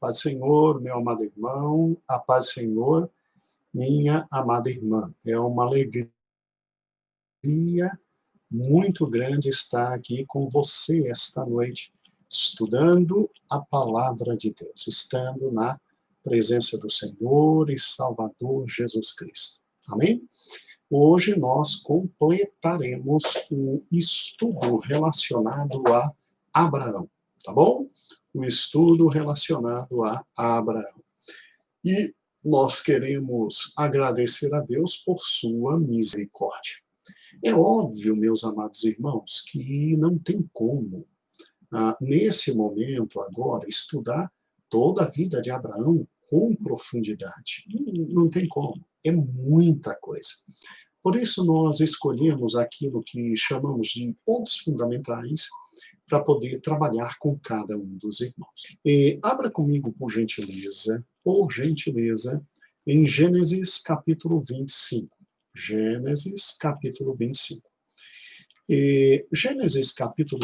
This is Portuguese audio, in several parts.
Paz do Senhor, meu amado irmão, a paz do Senhor, minha amada irmã. É uma alegria muito grande estar aqui com você esta noite, estudando a palavra de Deus, estando na presença do Senhor e Salvador Jesus Cristo. Amém? Hoje nós completaremos o estudo relacionado a Abraão, tá bom? O estudo relacionado a Abraão. E nós queremos agradecer a Deus por sua misericórdia. É óbvio, meus amados irmãos, que não tem como, nesse momento agora, estudar toda a vida de Abraão com profundidade. Não tem como, é muita coisa. Por isso nós escolhemos aquilo que chamamos de pontos fundamentais para poder trabalhar com cada um dos irmãos. Abra comigo, por gentileza, em Gênesis capítulo 25. Gênesis capítulo 25. Gênesis capítulo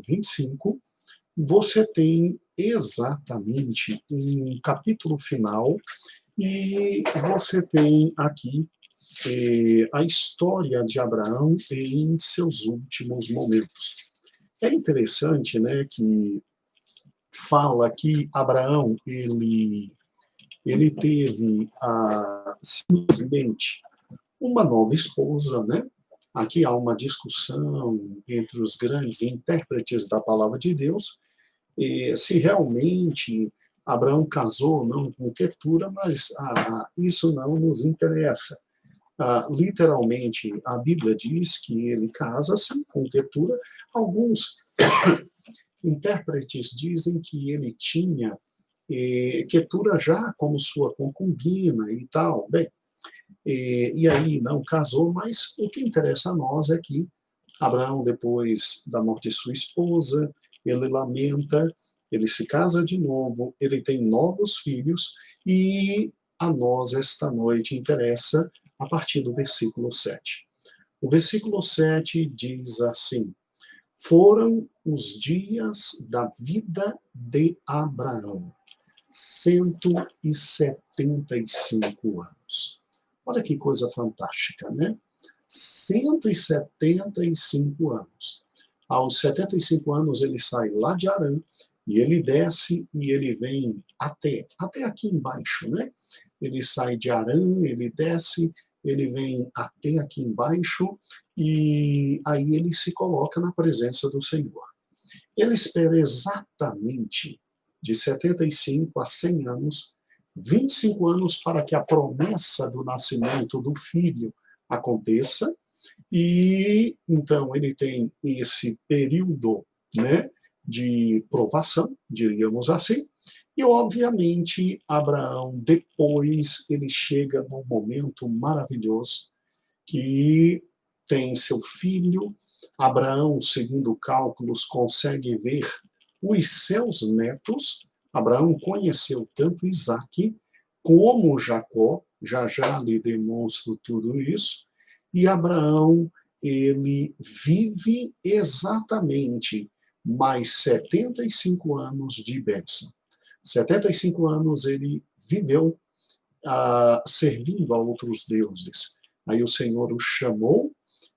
25, você tem exatamente um capítulo final e você tem aqui a história de Abraão em seus últimos momentos. É interessante, né, que fala que Abraão, ele teve simplesmente uma nova esposa, né? Aqui há uma discussão entre os grandes intérpretes da palavra de Deus, se realmente Abraão casou ou não com Quetura, mas isso não nos interessa. Literalmente, a Bíblia diz que ele casa-se com Quetura. Alguns intérpretes dizem que ele tinha Quetura já como sua concubina e tal. Bem, e aí não casou, mas o que interessa a nós é que Abraão, depois da morte de sua esposa, ele lamenta, ele se casa de novo, ele tem novos filhos, e a nós esta noite interessa a partir do versículo 7. O versículo 7 diz assim: foram os dias da vida de Abraão, 175 anos. Olha que coisa fantástica, né? 175 anos. Aos 75 anos ele sai lá de Harã, e ele desce e ele vem até aqui embaixo, né? Ele sai de Harã, ele desce, ele vem até aqui embaixo, e aí ele se coloca na presença do Senhor. Ele espera exatamente de 75 a 100 anos, 25 anos para que a promessa do nascimento do filho aconteça, e então ele tem esse período, né, de provação, diríamos assim, e obviamente Abraão depois ele chega num momento maravilhoso que tem seu filho. Abraão, segundo cálculos, consegue ver os seus netos. Abraão conheceu tanto Isaque como Jacó, já já lhe demonstro tudo isso, e Abraão, ele vive exatamente mais 75 anos de bênção. 75 anos ele viveu servindo a outros deuses. Aí o Senhor o chamou,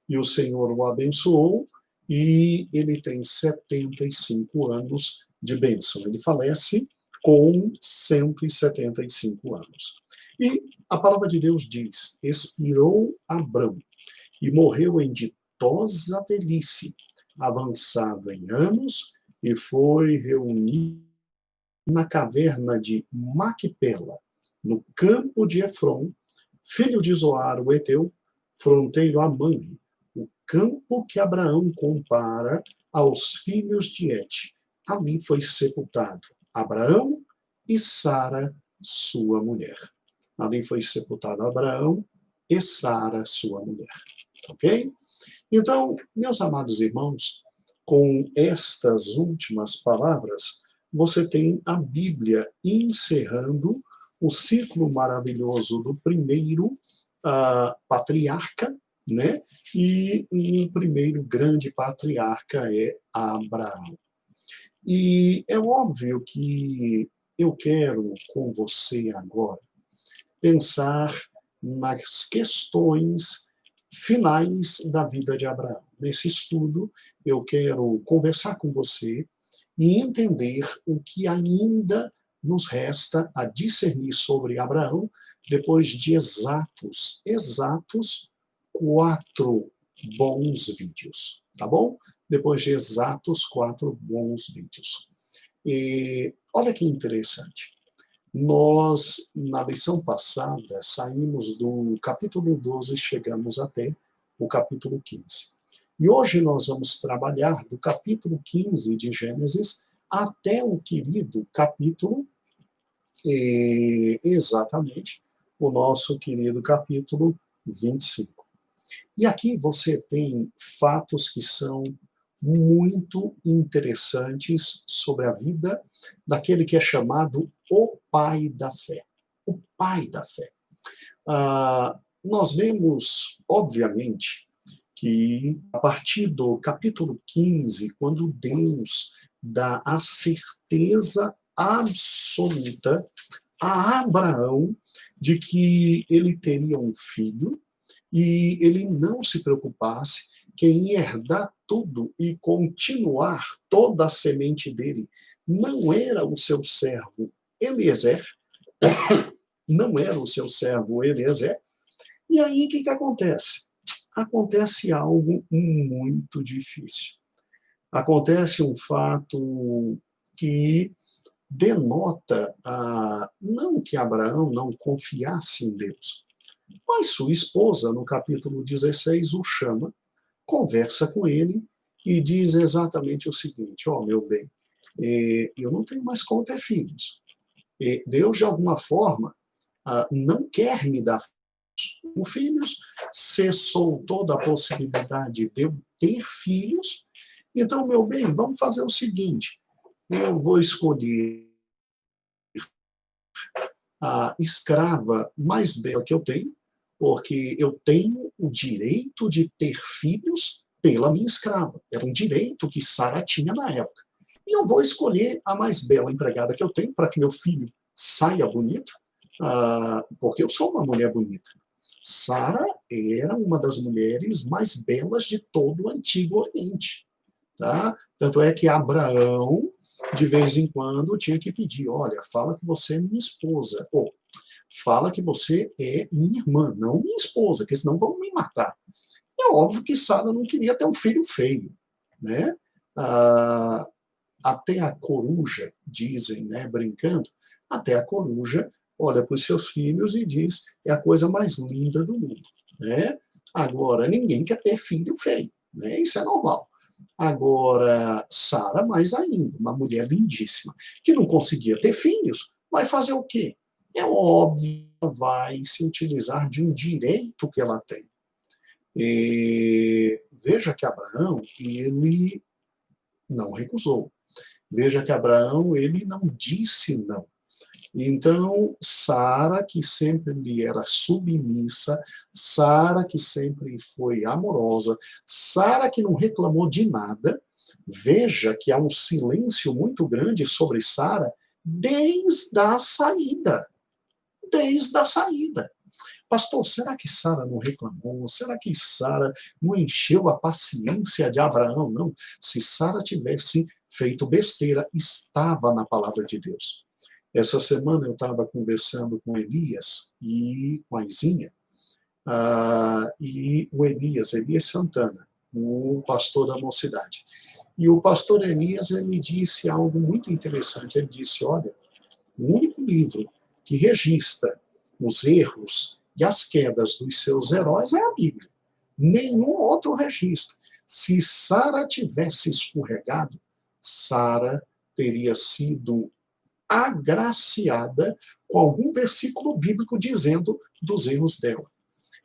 e o Senhor o abençoou, e ele tem 75 anos de bênção. Ele falece com 175 anos. E a palavra de Deus diz: expirou Abrão, e morreu em ditosa velhice, avançado em anos, e foi reunido na caverna de Maquipela, no campo de Efron, filho de Zoar, o Eteu, fronteiro a Manre, o campo que Abraão compara aos filhos de Et. Ali foi sepultado Abraão e Sara, sua mulher. Ali foi sepultado Abraão e Sara, sua mulher. Ok? Então, meus amados irmãos, com estas últimas palavras, você tem a Bíblia encerrando o ciclo maravilhoso do primeiro patriarca, né? E o primeiro grande patriarca é Abraão. E é óbvio que eu quero, com você agora, pensar nas questões finais da vida de Abraão. Nesse estudo, eu quero conversar com você e entender o que ainda nos resta a discernir sobre Abraão depois de exatos 4 bons vídeos, tá bom? Depois de exatos 4 bons vídeos. E olha que interessante. Nós, na lição passada, saímos do capítulo 12 e chegamos até o capítulo 15. E hoje nós vamos trabalhar do capítulo 15 de Gênesis até o querido capítulo, exatamente, o nosso querido capítulo 25. E aqui você tem fatos que são muito interessantes sobre a vida daquele que é chamado o pai da fé. O pai da fé. Nós vemos, obviamente, que a partir do capítulo 15, quando Deus dá a certeza absoluta a Abraão de que ele teria um filho e ele não se preocupasse que em herdar tudo e continuar toda a semente dele não era o seu servo Eliezer, não era o seu servo Eliezer. E aí o que acontece? Acontece algo muito difícil. Acontece um fato que denota não que Abraão não confiasse em Deus, mas sua esposa, no capítulo 16, o chama, conversa com ele e diz exatamente o seguinte: ó, meu bem, eu não tenho mais como ter filhos. Deus, de alguma forma, não quer me dar filhos, cessou toda a possibilidade de eu ter filhos. Então, meu bem, vamos fazer o seguinte: eu vou escolher a escrava mais bela que eu tenho, porque eu tenho o direito de ter filhos pela minha escrava. Era um direito que Sara tinha na época. E eu vou escolher a mais bela empregada que eu tenho para que meu filho saia bonito, porque eu sou uma mulher bonita. Sara era uma das mulheres mais belas de todo o Antigo Oriente. Tá? Tanto é que Abraão, de vez em quando, tinha que pedir: olha, fala que você é minha esposa, ou fala que você é minha irmã, não minha esposa, porque senão vão me matar. É óbvio que Sara não queria ter um filho feio, né? Até a coruja, dizem, né, brincando, até a coruja olha para os seus filhos e diz: é a coisa mais linda do mundo, né? Agora, ninguém quer ter filho feio, né? Isso é normal. Agora, Sara, mais ainda, uma mulher lindíssima, que não conseguia ter filhos, vai fazer o quê? É óbvio, vai se utilizar de um direito que ela tem. E veja que Abraão, ele não recusou. Veja que Abraão, ele não disse não. Então, Sara, que sempre lhe era submissa, Sara, que sempre foi amorosa, Sara, que não reclamou de nada, veja que há um silêncio muito grande sobre Sara desde a saída. Desde a saída. Pastor, será que Sara não reclamou? Será que Sara não encheu a paciência de Abraão? Não. Se Sara tivesse feito besteira, estava na palavra de Deus. Essa semana eu estava conversando com Elias e com a Izinha, e o Elias Santana, o pastor da mocidade. E o pastor Elias, ele disse algo muito interessante. Ele disse: olha, o único livro que registra os erros e as quedas dos seus heróis é a Bíblia. Nenhum outro registro. Se Sara tivesse escorregado, Sara teria sido agraciada com algum versículo bíblico dizendo dos erros dela.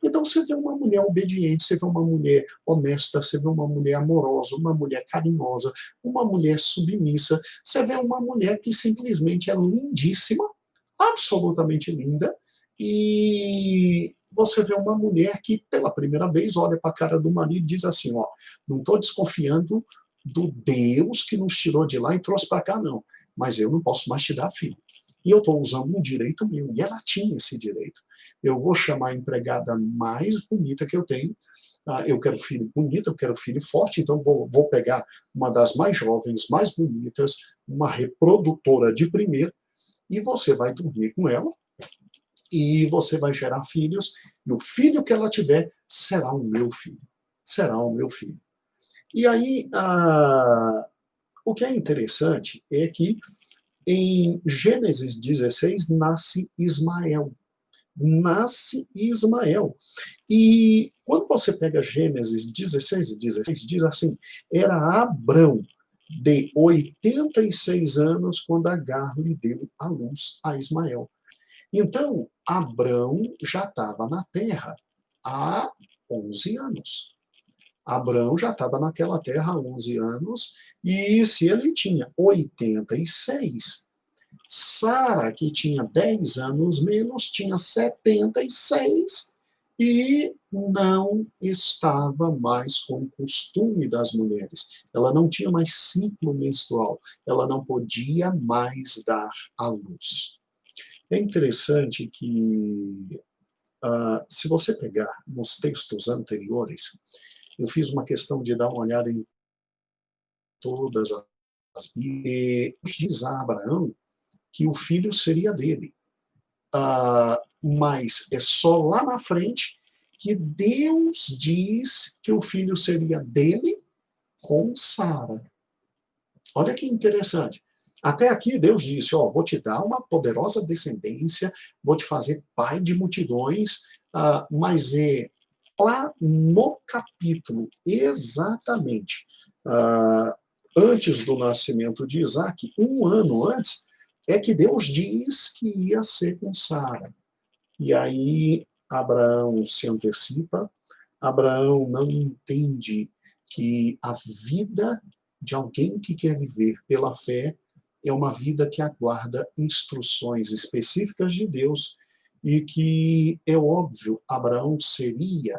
Então você vê uma mulher obediente, você vê uma mulher honesta, você vê uma mulher amorosa, uma mulher carinhosa, uma mulher submissa, você vê uma mulher que simplesmente é lindíssima, absolutamente linda, e você vê uma mulher que pela primeira vez olha para a cara do marido e diz assim: ó, não estou desconfiando do Deus que nos tirou de lá e trouxe para cá, não. Mas eu não posso mais te dar filho. E eu estou usando um direito meu. E ela tinha esse direito. Eu vou chamar a empregada mais bonita que eu tenho. Eu quero filho bonito, eu quero filho forte, então vou pegar uma das mais jovens, mais bonitas, uma reprodutora de primeira, e você vai dormir com ela, e você vai gerar filhos, e o filho que ela tiver será o meu filho. Será o meu filho. E aí, o que é interessante é que em Gênesis 16 nasce Ismael. Nasce Ismael. E quando você pega Gênesis 16, diz assim, era Abrão de 86 anos quando Agar lhe deu à luz a Ismael. Então, Abrão já estava na terra há 11 anos. Abrão já estava naquela terra há 11 anos, e se ele tinha 86, Sara, que tinha 10 anos menos, tinha 76 e não estava mais com o costume das mulheres. Ela não tinha mais ciclo menstrual, ela não podia mais dar à luz. É interessante que, se você pegar nos textos anteriores, eu fiz uma questão de dar uma olhada em todas as Bíblias, e diz a Abraão que o filho seria dele. Mas é só lá na frente que Deus diz que o filho seria dele com Sara. Olha que interessante. Até aqui Deus disse, vou te dar uma poderosa descendência, vou te fazer pai de multidões, mas é lá no capítulo, exatamente, antes do nascimento de Isaac, um ano antes, é que Deus diz que ia ser com Sara. E aí Abraão se antecipa, Abraão não entende que a vida de alguém que quer viver pela fé é uma vida que aguarda instruções específicas de Deus e que, é óbvio, Abraão seria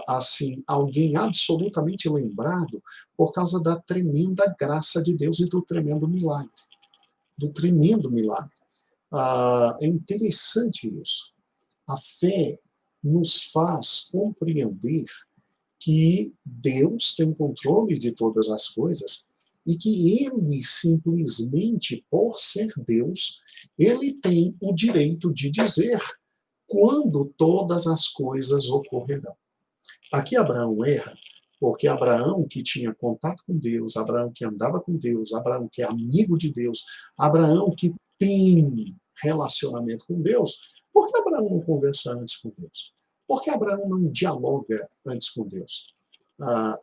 assim, alguém absolutamente lembrado por causa da tremenda graça de Deus e do tremendo milagre. Do tremendo milagre. É interessante isso. A fé nos faz compreender que Deus tem controle de todas as coisas e que ele simplesmente, por ser Deus, ele tem o direito de dizer quando todas as coisas ocorrerão. Aqui Abraão erra, porque Abraão que tinha contato com Deus, Abraão que andava com Deus, Abraão que é amigo de Deus, Abraão que tem relacionamento com Deus, por que Abraão não conversa antes com Deus? Por que Abraão não dialoga antes com Deus?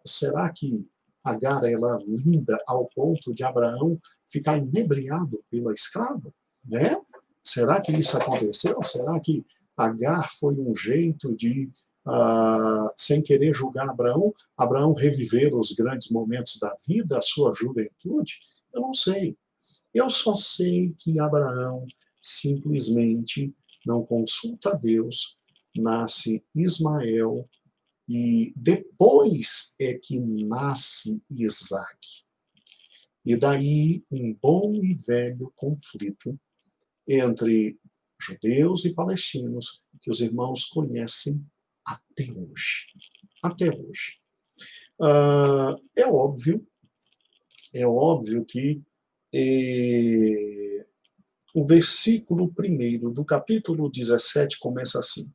Será que Agar ela linda ao ponto de Abraão ficar inebriado pela escrava? Né? Será que isso aconteceu? Será que Agar foi um jeito de, sem querer julgar Abraão, Abraão reviver os grandes momentos da vida, a sua juventude? Eu não sei. Eu só sei que Abraão simplesmente não consulta a Deus, nasce Ismael, e depois é que nasce Isaac. E daí um bom e velho conflito entre judeus e palestinos, que os irmãos conhecem até hoje. Até hoje. É óbvio que o versículo 1 do capítulo 17 começa assim.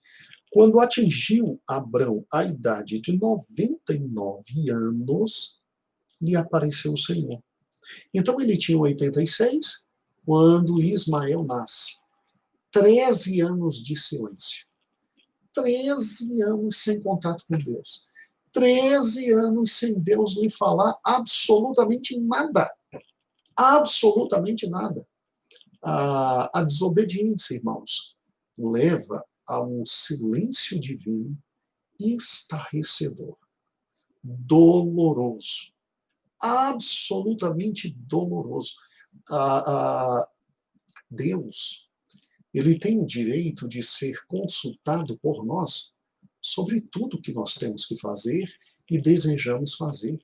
Quando atingiu Abrão a idade de 99 anos, lhe apareceu o Senhor. Então ele tinha 86 quando Ismael nasce. 13 anos de silêncio. 13 anos sem contato com Deus. 13 anos sem Deus lhe falar absolutamente nada. Absolutamente nada. A desobediência, irmãos, leva a um silêncio divino estarrecedor, doloroso, absolutamente doloroso. Deus, ele tem o direito de ser consultado por nós sobre tudo que nós temos que fazer e desejamos fazer.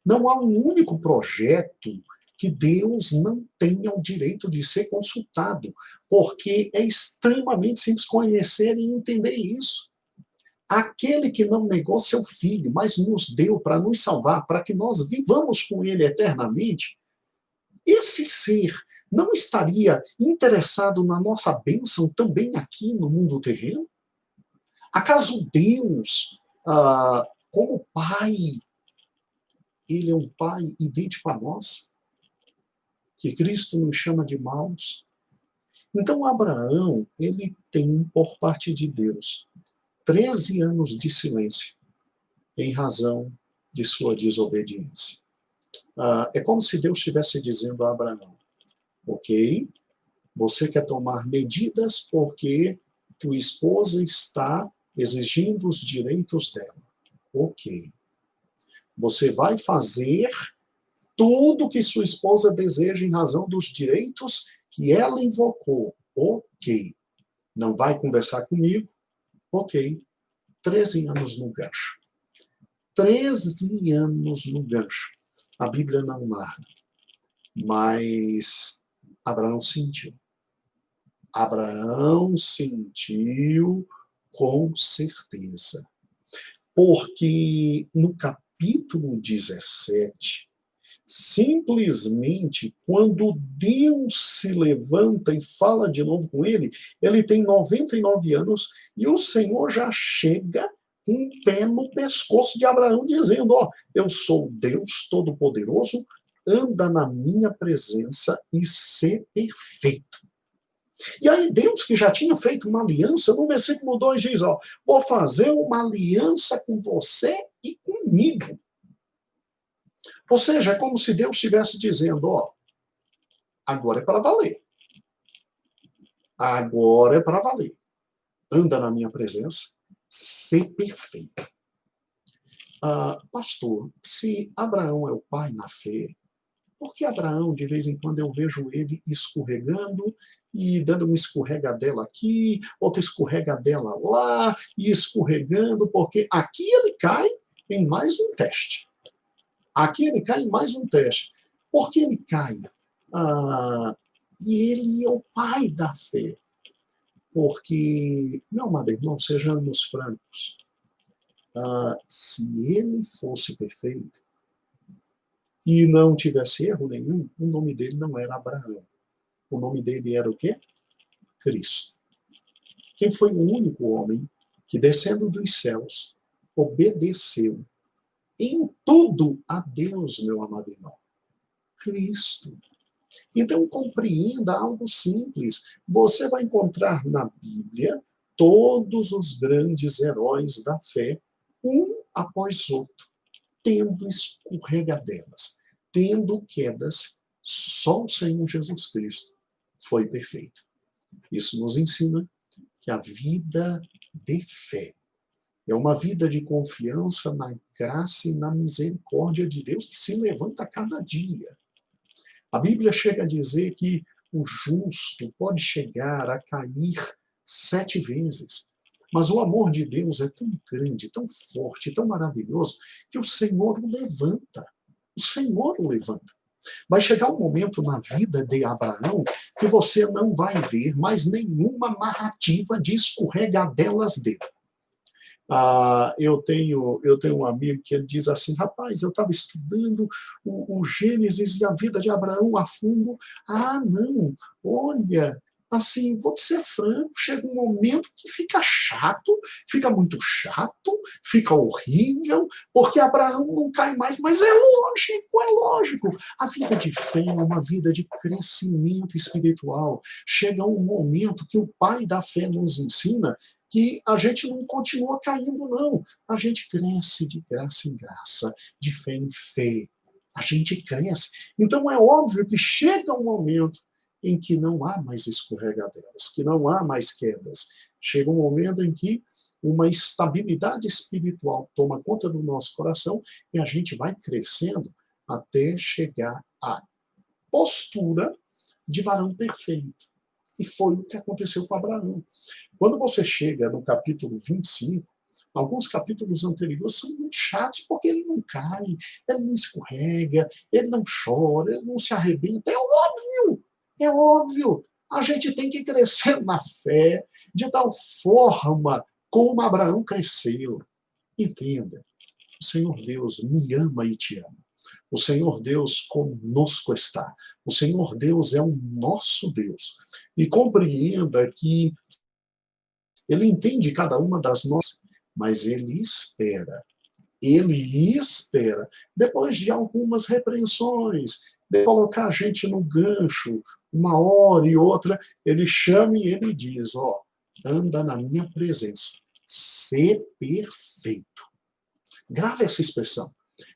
Não há um único projeto que Deus não tenha o direito de ser consultado, porque é extremamente simples conhecer e entender isso. Aquele que não negou seu filho, mas nos deu para nos salvar, para que nós vivamos com ele eternamente, esse ser não estaria interessado na nossa bênção também aqui no mundo terreno? Acaso Deus, como Pai, ele é um Pai idêntico a nós? Que Cristo nos chama de maus? Então, Abraão, ele tem, por parte de Deus, 13 anos de silêncio, em razão de sua desobediência. É como se Deus estivesse dizendo a Abraão, ok, você quer tomar medidas porque tua esposa está exigindo os direitos dela. Ok. Você vai fazer tudo que sua esposa deseja em razão dos direitos que ela invocou. Ok. Não vai conversar comigo? Ok. 13 anos no gancho. 13 anos no gancho. A Bíblia não narra, mas Abraão sentiu. Abraão sentiu com certeza. Porque no capítulo 17, simplesmente quando Deus se levanta e fala de novo com ele, ele tem 99 anos e o Senhor já chega com um pé no pescoço de Abraão, dizendo, eu sou Deus Todo-Poderoso, anda na minha presença e sê perfeito. E aí Deus, que já tinha feito uma aliança, no versículo 2 diz, vou fazer uma aliança com você e comigo. Ou seja, é como se Deus estivesse dizendo, agora é para valer. Agora é para valer. Anda na minha presença, ser perfeito. Pastor, se Abraão é o pai na fé, por que Abraão, de vez em quando, eu vejo ele escorregando e dando uma escorregadela aqui, outra escorregadela lá, e escorregando, porque aqui ele cai em mais um teste. Aqui ele cai em mais um teste. Por que ele cai? E ele é o pai da fé. Porque, meu amado irmão, sejamos francos, se ele fosse perfeito e não tivesse erro nenhum, o nome dele não era Abraão. O nome dele era o quê? Cristo. Quem foi o único homem que, descendo dos céus, obedeceu em tudo a Deus, meu amado irmão? Cristo. Então, compreenda algo simples. Você vai encontrar na Bíblia todos os grandes heróis da fé, um após outro, tendo escorregadelas, tendo quedas. Só o Senhor Jesus Cristo foi perfeito. Isso nos ensina que a vida de fé é uma vida de confiança na graça e na misericórdia de Deus que se levanta a cada dia. A Bíblia chega a dizer que o justo pode chegar a cair 7 vezes, mas o amor de Deus é tão grande, tão forte, tão maravilhoso, que o Senhor o levanta. O Senhor o levanta. Vai chegar um momento na vida de Abraão que você não vai ver mais nenhuma narrativa de escorregadelas dele. Eu tenho um amigo que ele diz assim, rapaz, eu estava estudando o Gênesis e a vida de Abraão a fundo. Não, olha, assim, vou te ser franco, chega um momento que fica chato, fica muito chato, fica horrível, porque Abraão não cai mais, mas é lógico, é lógico. A vida de fé é uma vida de crescimento espiritual. Chega um momento que o pai da fé nos ensina que a gente não continua caindo, não. A gente cresce de graça em graça, de fé em fé. A gente cresce. Então é óbvio que chega um momento em que não há mais escorregadelas, que não há mais quedas. Chega um momento em que uma estabilidade espiritual toma conta do nosso coração e a gente vai crescendo até chegar à postura de varão perfeito. E foi o que aconteceu com Abraão. Quando você chega no capítulo 25, Alguns capítulos anteriores são muito chatos, porque ele não cai, ele não escorrega, ele não chora, ele não se arrebenta. É óbvio! É óbvio! A gente tem que crescer na fé de tal forma como Abraão cresceu. Entenda, o Senhor Deus me ama e te ama. O Senhor Deus conosco está. O Senhor Deus é o nosso Deus. E compreenda que Ele entende cada uma das nossas, mas Ele espera. Ele espera. Depois de algumas repreensões, de colocar a gente no gancho, uma hora e outra, Ele chama e Ele diz, ó, anda na minha presença. Ser perfeito. Grave essa expressão.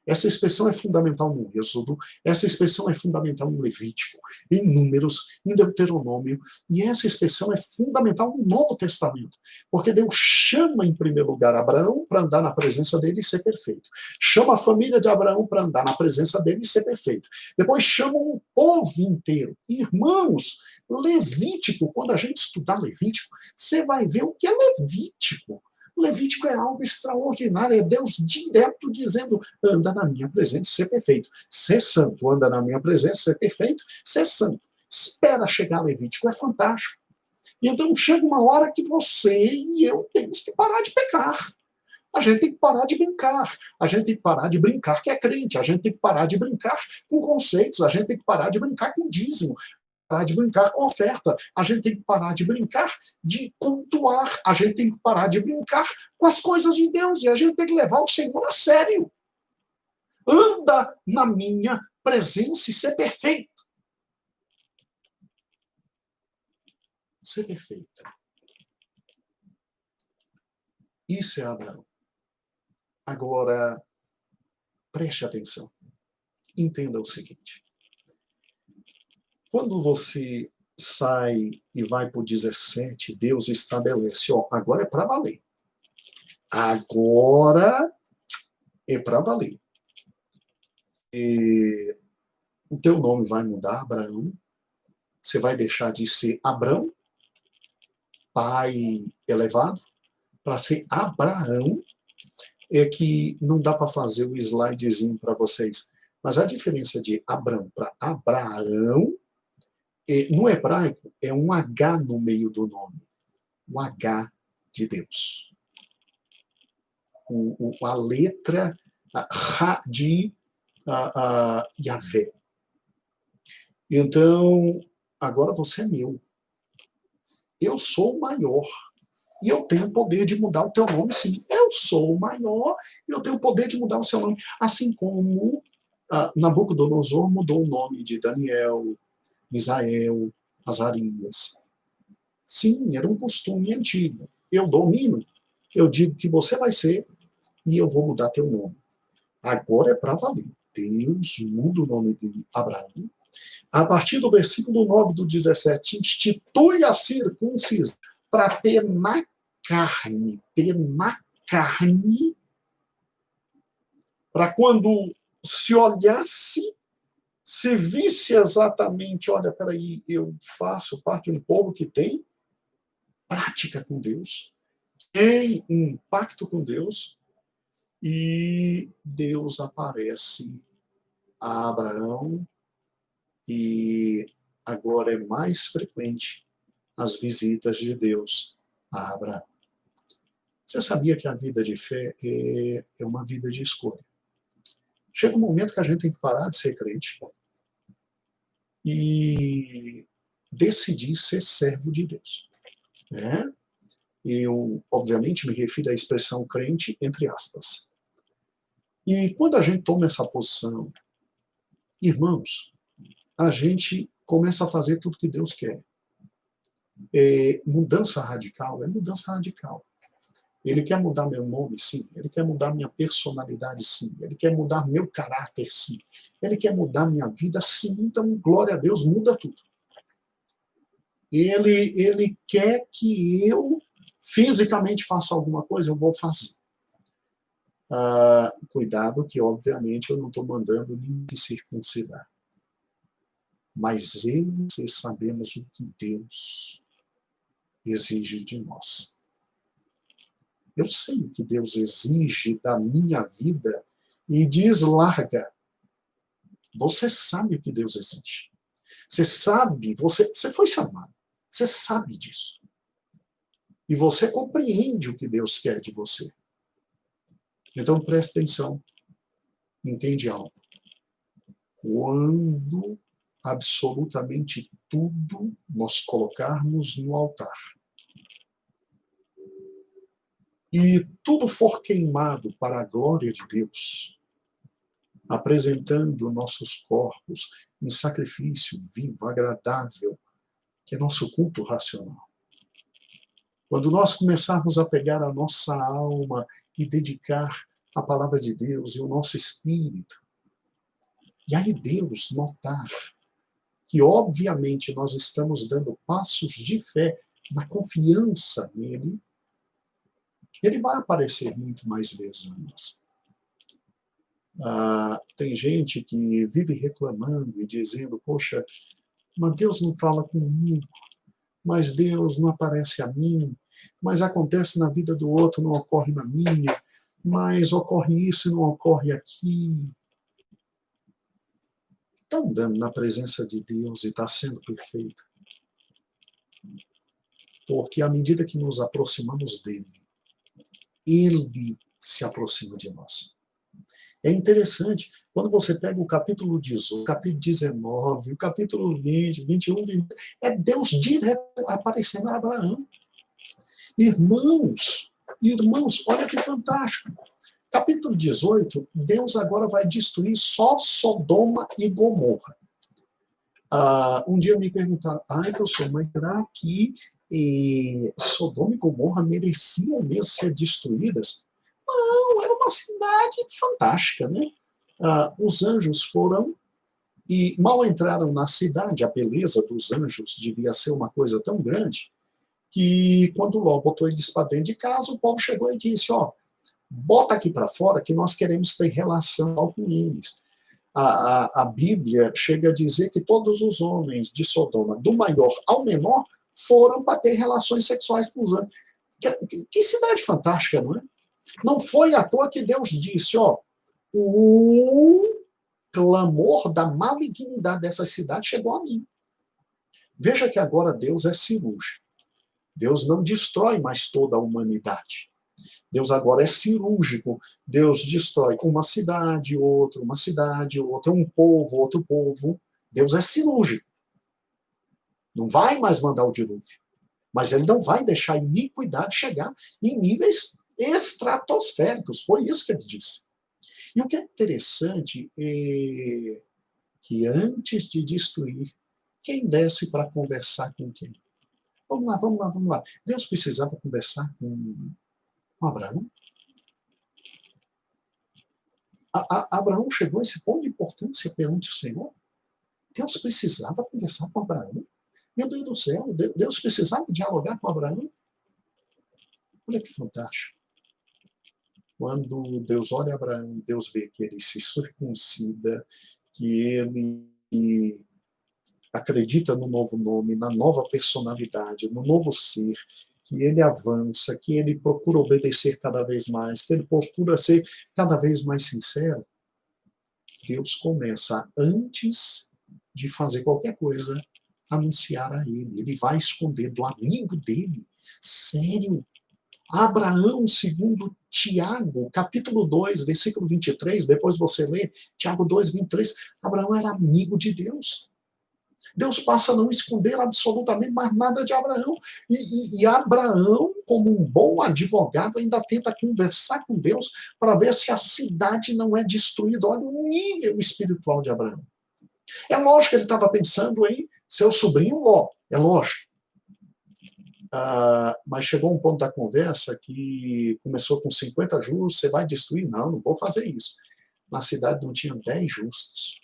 Essa expressão é fundamental no Êxodo, essa expressão é fundamental no Levítico, em Números, em Deuteronômio, e essa expressão é fundamental no Novo Testamento, porque Deus chama em primeiro lugar Abraão para andar na presença dele e ser perfeito. Chama a família de Abraão para andar na presença dele e ser perfeito. Depois chama o povo inteiro. Irmãos, Levítico, quando a gente estudar Levítico, você vai ver o que é Levítico. Levítico é algo extraordinário, é Deus direto dizendo, anda na minha presença, ser perfeito. Ser santo, anda na minha presença, ser perfeito, ser santo. Espera chegar Levítico, é fantástico. E então chega uma hora que você e eu temos que parar de pecar. A gente tem que parar de brincar. A gente tem que parar de brincar que é crente. A gente tem que parar de brincar com conceitos. A gente tem que parar de brincar com dízimo. Parar de brincar com oferta. A gente tem que parar de brincar de cultuar. A gente tem que parar de brincar com as coisas de Deus. E a gente tem que levar o Senhor a sério. Anda na minha presença e ser perfeito. Ser perfeito. Isso é Abraão. Agora, preste atenção. Entenda o seguinte. Quando você sai e vai para o 17, Deus estabelece, ó, agora é para valer. Agora é para valer. E o teu nome vai mudar, Abraão. Você vai deixar de ser Abrão, pai elevado, para ser Abraão. É que não dá para fazer o slidezinho para vocês. Mas a diferença de Abrão para Abraão, no hebraico, é um H no meio do nome. O H de Deus. A letra Ra de Yahvé. Então, agora você é meu. Eu sou o maior. E eu tenho o poder de mudar o teu nome, sim. Eu sou o maior e eu tenho o poder de mudar o seu nome. Assim como Nabucodonosor mudou o nome de Daniel, Misael, Azarias. Sim, era um costume antigo. Eu domino. Eu digo que você vai ser e eu vou mudar teu nome. Agora é para valer. Deus muda o nome de Abraão. A partir do versículo 9 do 17, institui a circuncisão para ter na carne, para quando se olhasse, se visse exatamente, olha, peraí, eu faço parte de um povo que tem prática com Deus, tem um pacto com Deus, e Deus aparece a Abraão, e agora é mais frequente as visitas de Deus a Abraão. Você sabia que a vida de fé é uma vida de escolha? Chega um momento que a gente tem que parar de ser crente e decidir ser servo de Deus. Né? Eu, obviamente, me refiro à expressão crente, entre aspas. E quando a gente toma essa posição, irmãos, a gente começa a fazer tudo que Deus quer. Mudança radical é mudança radical. Ele quer mudar meu nome, sim. Ele quer mudar minha personalidade, sim. Ele quer mudar meu caráter, sim. Ele quer mudar minha vida, sim. Então, glória a Deus, muda tudo. Ele quer que eu fisicamente faça alguma coisa, eu vou fazer. Cuidado que, obviamente, eu não estou mandando ninguém se circuncidar. Mas eu e você sabemos o que Deus exige de nós. Eu sei o que Deus exige da minha vida e diz, larga. Você sabe o que Deus exige. Você sabe, você foi chamado. Você sabe disso. E você compreende o que Deus quer de você. Então, preste atenção. Entende algo. Quando absolutamente tudo nós colocarmos no altar e tudo for queimado para a glória de Deus, apresentando nossos corpos em sacrifício vivo, agradável, que é nosso culto racional. Quando nós começarmos a pegar a nossa alma e dedicar a palavra de Deus e o nosso espírito, e aí Deus notar que, obviamente, nós estamos dando passos de fé na confiança nele, ele vai aparecer muito mais vezes a nós. Tem gente que vive reclamando e dizendo, poxa, mas Deus não fala comigo, mas Deus não aparece a mim, mas acontece na vida do outro, não ocorre na minha, mas ocorre isso e não ocorre aqui. Está andando na presença de Deus e está sendo perfeito. Porque à medida que nos aproximamos dele, ele se aproxima de nós. É interessante, quando você pega o capítulo 18, o capítulo 19, o capítulo 20, 21, 20, é Deus direto aparecendo a Abraão. Irmãos, olha que fantástico. Capítulo 18, Deus agora vai destruir só Sodoma e Gomorra. Um dia me perguntaram, professor, mas será que Sodoma e Gomorra mereciam mesmo ser destruídas? Não, era uma cidade fantástica, né? Os anjos foram e mal entraram na cidade, a beleza dos anjos devia ser uma coisa tão grande, que quando Ló botou eles para dentro de casa, o povo chegou e disse, bota aqui para fora que nós queremos ter relação com eles. A Bíblia chega a dizer que todos os homens de Sodoma, do maior ao menor, foram para ter relações sexuais com os anjos. Que cidade fantástica, não é? Não foi à toa que Deus disse, o clamor da malignidade dessa cidade chegou a mim. Veja que agora Deus é cirúrgico. Deus não destrói mais toda a humanidade. Deus agora é cirúrgico. Deus destrói uma cidade, outra, um povo, outro povo. Deus é cirúrgico. Não vai mais mandar o dilúvio. Mas ele não vai deixar a iniquidade chegar em níveis estratosféricos. Foi isso que ele disse. E o que é interessante é que antes de destruir, quem desce para conversar com quem? Vamos lá. Deus precisava conversar com Abraão? Abraão chegou a esse ponto de importância perante o Senhor? Deus precisava conversar com Abraão? Meu Deus do céu, Deus precisava dialogar com Abraão? Olha que fantástico. Quando Deus olha Abraão, Deus vê que ele se circuncida, que ele acredita no novo nome, na nova personalidade, no novo ser, que ele avança, que ele procura obedecer cada vez mais, que ele procura ser cada vez mais sincero. Deus começa, antes de fazer qualquer coisa, anunciar a ele. Ele vai esconder do amigo dele. Sério? Abraão, segundo Tiago, capítulo 2, versículo 23, depois você lê, Tiago 2, 23, Abraão era amigo de Deus. Deus passa a não esconder absolutamente mais nada de Abraão. E Abraão, como um bom advogado, ainda tenta conversar com Deus para ver se a cidade não é destruída. Olha o nível espiritual de Abraão. É lógico que ele estava pensando em seu sobrinho Ló, é lógico. Mas chegou um ponto da conversa que começou com 50 justos, você vai destruir? Não vou fazer isso. Na cidade não tinha 10 justos.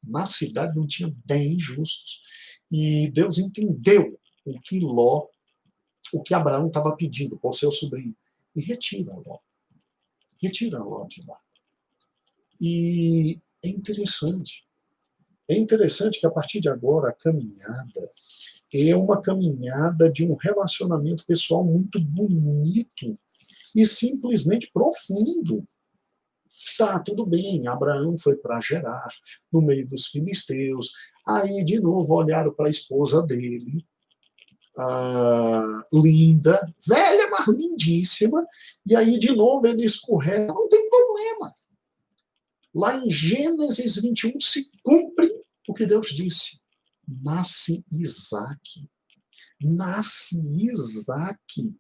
Na cidade não tinha 10 justos. E Deus entendeu o que Abraão estava pedindo para o seu sobrinho. E retira Ló. Retira Ló de lá. E é interessante. É interessante que a partir de agora a caminhada é uma caminhada de um relacionamento pessoal muito bonito e simplesmente profundo. Tá, tudo bem, Abraão foi para Gerar, no meio dos filisteus, aí de novo olharam para a esposa dele, linda, velha, mas lindíssima, e aí de novo ele escorrega, não tem problema. Lá em Gênesis 21 se cumpre o que Deus disse. Nasce Isaque. Nasce Isaque.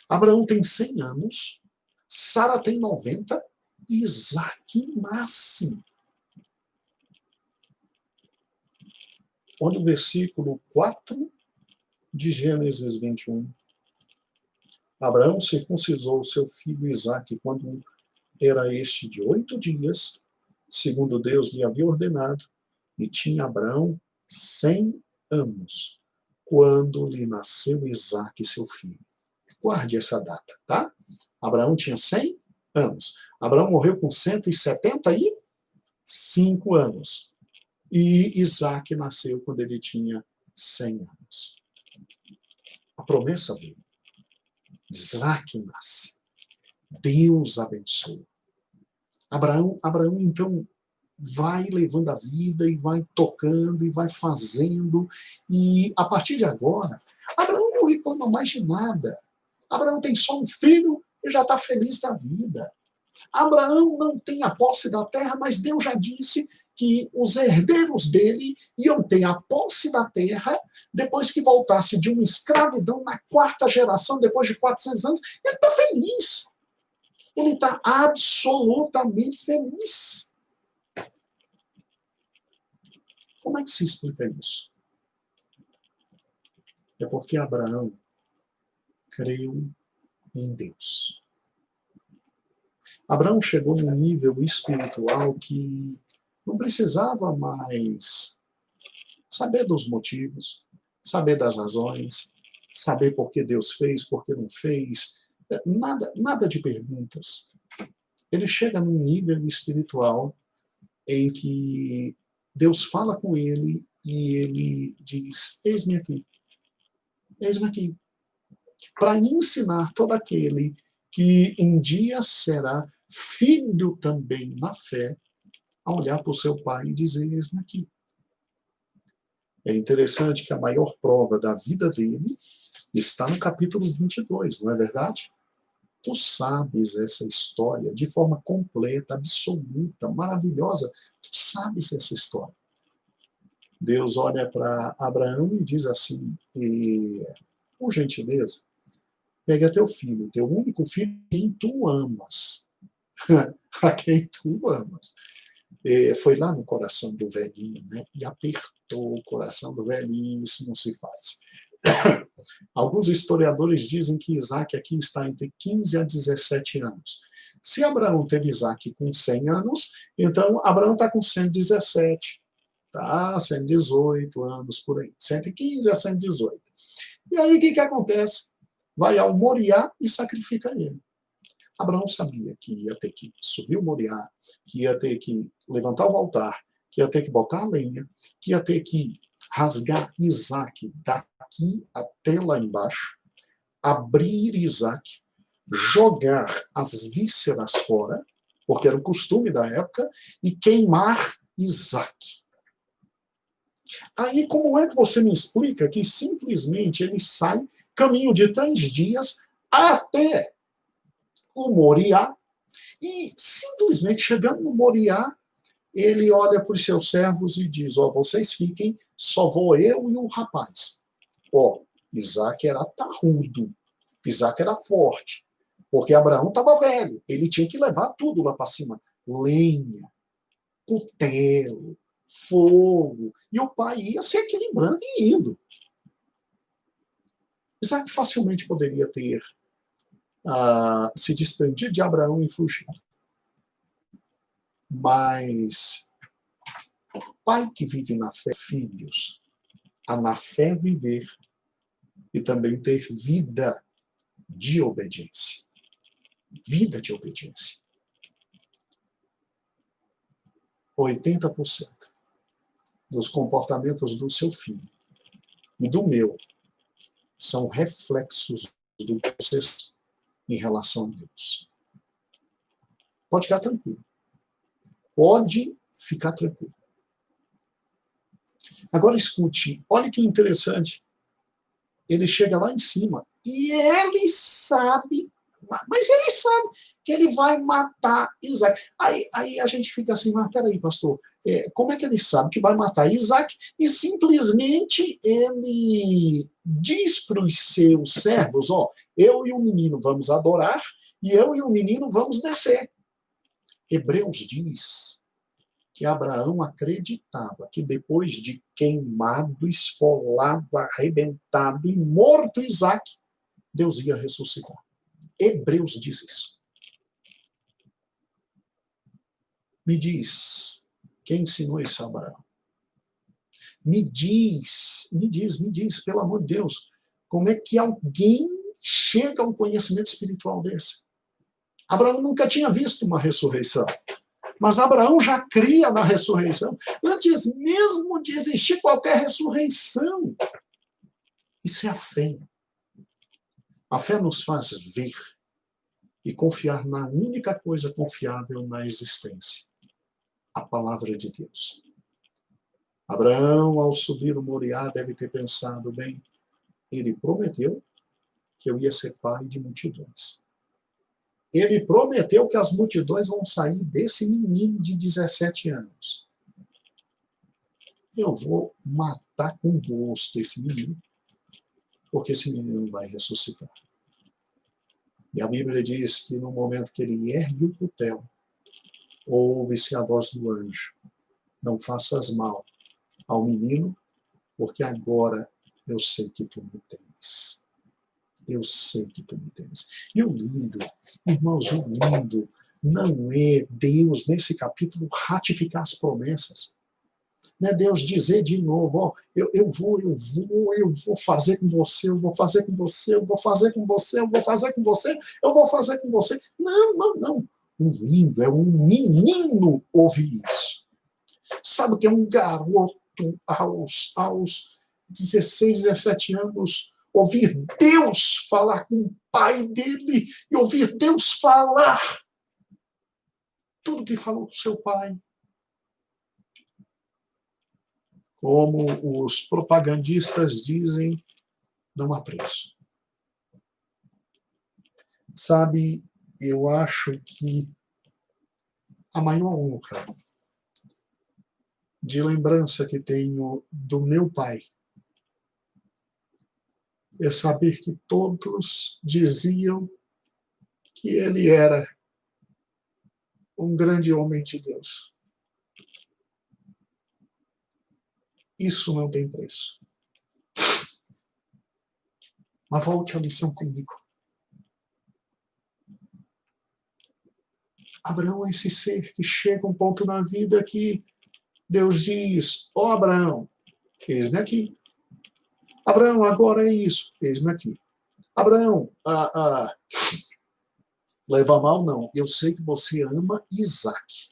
Abraão tem 100 anos, Sara tem 90, e Isaque nasce. Olha o versículo 4 de Gênesis 21. Abraão circuncisou seu filho Isaque quando era este de 8 dias, segundo Deus lhe havia ordenado, e tinha Abraão 100 anos, quando lhe nasceu Isaque, seu filho. Guarde essa data, tá? Abraão tinha 100 anos. Abraão morreu com 175 anos. E Isaque nasceu quando ele tinha 100 anos. A promessa veio. Isaque nasce. Deus abençoa. Abraão, então, vai levando a vida e vai tocando e vai fazendo. E, a partir de agora, Abraão não reclama mais de nada. Abraão tem só um filho e já está feliz da vida. Abraão não tem a posse da terra, mas Deus já disse que os herdeiros dele iam ter a posse da terra depois que voltasse de uma escravidão na 4ª geração, depois de 400 anos. Ele está feliz. Ele está absolutamente feliz. Como é que se explica isso? É porque Abraão creu em Deus. Abraão chegou num nível espiritual que não precisava mais saber dos motivos, saber das razões, saber por que Deus fez, por que não fez, nada de perguntas. Ele chega num nível espiritual em que Deus fala com ele e ele diz: eis-me aqui, eis-me aqui, para ensinar todo aquele que um dia será filho também na fé, a olhar para o seu pai e dizer: eis-me aqui. É interessante que a maior prova da vida dele está no capítulo 22, não é verdade? Tu sabes essa história de forma completa, absoluta, maravilhosa. Tu sabes essa história. Deus olha para Abraão e diz assim: por gentileza, pega teu filho, teu único filho, quem tu amas. A quem tu amas. Foi lá no coração do velhinho, né? E apertou o coração do velhinho, isso não se faz. Alguns historiadores dizem que Isaac aqui está entre 15 a 17 anos. Se Abraão teve Isaac com 100 anos, então Abraão está com 117, tá? 118 anos por aí. 115 a 118. E aí o que acontece? Vai ao Moriá e sacrifica ele. Abraão sabia que ia ter que subir o Moriá, que ia ter que levantar o altar, que ia ter que botar a lenha, que ia ter que rasgar Isaac daqui até lá embaixo, abrir Isaac, jogar as vísceras fora, porque era o costume da época, e queimar Isaac. Aí, como é que você me explica que simplesmente ele sai caminho de 3 dias até o Moriá, e simplesmente chegando no Moriá, ele olha para os seus servos e diz: vocês fiquem, só vou eu e o rapaz. Isaac era tarrudo, Isaac era forte, porque Abraão estava velho, ele tinha que levar tudo lá para cima, lenha, cutelo, fogo, e o pai ia se equilibrando e indo. Isaac facilmente poderia ter se desprendido de Abraão e fugido. Mas o pai que vive na fé, filhos, a na fé viver e também ter vida de obediência. Vida de obediência. 80% dos comportamentos do seu filho e do meu são reflexos do que vocês em relação a Deus. Pode ficar tranquilo. Pode ficar tranquilo. Agora escute, olha que interessante. Ele chega lá em cima e ele sabe, mas ele sabe que ele vai matar Isaac. Aí a gente fica assim, mas peraí, pastor, como é que ele sabe que vai matar Isaac? E simplesmente ele diz para os seus servos, ó, eu e o menino vamos adorar e eu e o menino vamos descer. Hebreus diz que Abraão acreditava que depois de queimado, esfolado, arrebentado e morto Isaac, Deus ia ressuscitar. Hebreus diz isso. Me diz, quem ensinou isso a Abraão? Me diz, pelo amor de Deus, como é que alguém chega a um conhecimento espiritual desse? Abraão nunca tinha visto uma ressurreição. Mas Abraão já cria na ressurreição, antes mesmo de existir qualquer ressurreição. Isso é a fé. A fé nos faz ver e confiar na única coisa confiável na existência, a palavra de Deus. Abraão, ao subir o Moriá, deve ter pensado, bem, ele prometeu que eu ia ser pai de multidões. Ele prometeu que as multidões vão sair desse menino de 17 anos. Eu vou matar com gosto esse menino, porque esse menino vai ressuscitar. E a Bíblia diz que no momento que ele ergue o cutelo, ouve-se a voz do anjo: não faças mal ao menino, porque agora eu sei que tu me temes. Eu sei que tu me temes. E o lindo, irmãos, o lindo não é Deus, nesse capítulo, ratificar as promessas. Não é Deus dizer de novo, ó, eu vou fazer com você, eu vou fazer com você, eu vou fazer com você, eu vou fazer com você, eu vou fazer com você. Não. O lindo é um menino ouvir isso. Sabe o que é um garoto aos 16, 17 anos ouvir Deus falar com o pai dele e ouvir Deus falar tudo que falou com seu pai. Como os propagandistas dizem, não há preço. Sabe, eu acho que a maior honra de lembrança que tenho do meu pai é saber que todos diziam que ele era um grande homem de Deus. Isso não tem preço. Mas volte à lição comigo. Abraão é esse ser que chega a um ponto na vida que Deus diz, ó Abraão, eis-me aqui. Abraão, agora é isso, eis-me aqui. Abraão, leva a mal não, eu sei que você ama Isaac.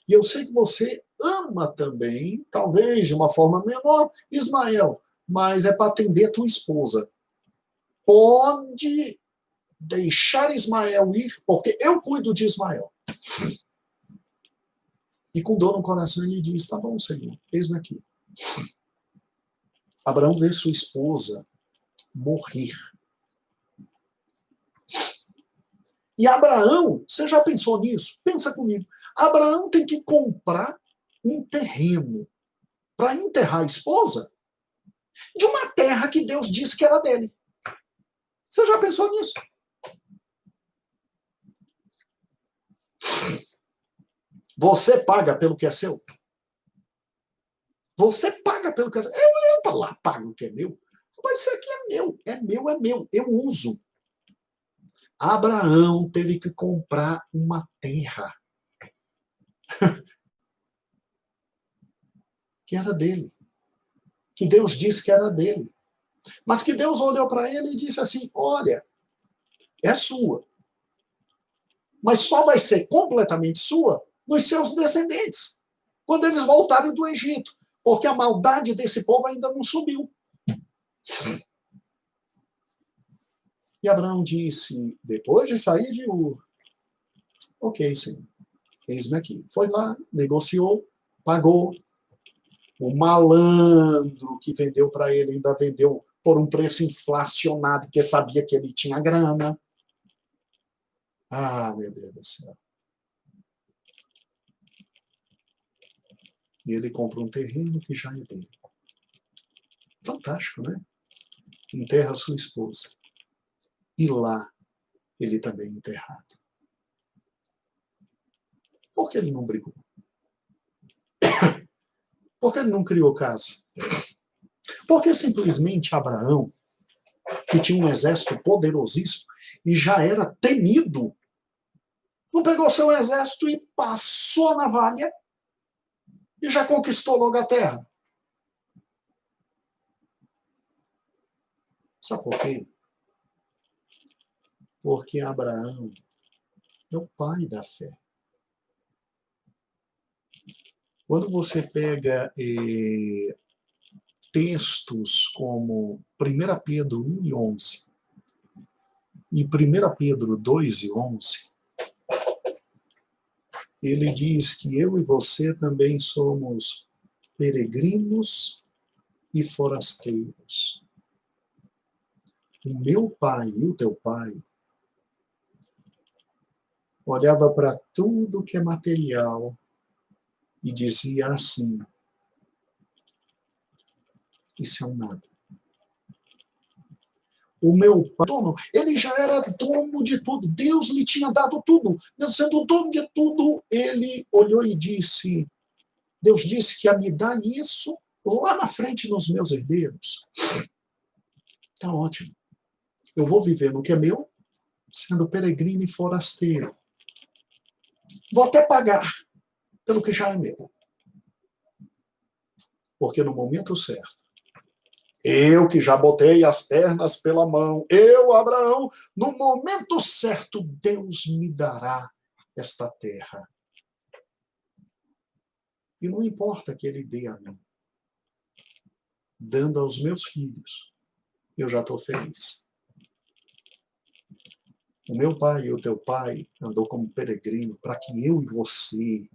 E eu sei que você ama também, talvez de uma forma menor, Ismael, mas é para atender a tua esposa. Pode deixar Ismael ir, porque eu cuido de Ismael. E com dor no coração ele diz, tá bom, Senhor, eis-me aqui. Abraão vê sua esposa morrer. E Abraão, você já pensou nisso? Pensa comigo. Abraão tem que comprar um terreno para enterrar a esposa de uma terra que Deus disse que era dele. Você já pensou nisso? Você paga pelo que é seu? Você paga pelo que é seu? Eu para lá pago o que é meu. Mas isso aqui é meu. É meu, é meu. Eu uso. Abraão teve que comprar uma terra que era dele. Que Deus disse que era dele. Mas que Deus olhou para ele e disse assim, olha, é sua. Mas só vai ser completamente sua nos seus descendentes, quando eles voltarem do Egito, porque a maldade desse povo ainda não subiu. E Abraão disse, depois de sair de Ur, ok, Senhor, eis-me aqui. Foi lá, negociou, pagou. O malandro que vendeu para ele ainda vendeu por um preço inflacionado, porque sabia que ele tinha grana. Ah, meu Deus do céu. E ele compra um terreno que já é dele. Fantástico, né? Enterra sua esposa. E lá ele também é enterrado. Por que ele não brigou? Por que ele não criou casa? Porque simplesmente Abraão, que tinha um exército poderosíssimo e já era temido, não pegou seu exército e passou a navalha e já conquistou logo a terra. Sabe por quê? Porque Abraão é o pai da fé. Quando você pega textos como 1 Pedro 1 e 11 e 1 Pedro 2 e 11, ele diz que eu e você também somos peregrinos e forasteiros. O meu pai e o teu pai olhava para tudo que é material e dizia assim, isso é um nada. O meu pai, ele já era dono de tudo. Deus lhe tinha dado tudo. Deus sendo o dono de tudo, ele olhou e disse, Deus disse que ia me dar isso lá na frente nos meus herdeiros. Tá ótimo. Eu vou viver no que é meu, sendo peregrino e forasteiro. Vou até pagar pelo que já é meu. Porque no momento certo, eu que já botei as pernas pela mão, eu, Abraão, no momento certo, Deus me dará esta terra. E não importa que ele dê a mim. Dando aos meus filhos, eu já estou feliz. O meu pai e o teu pai andou como peregrino para que eu e você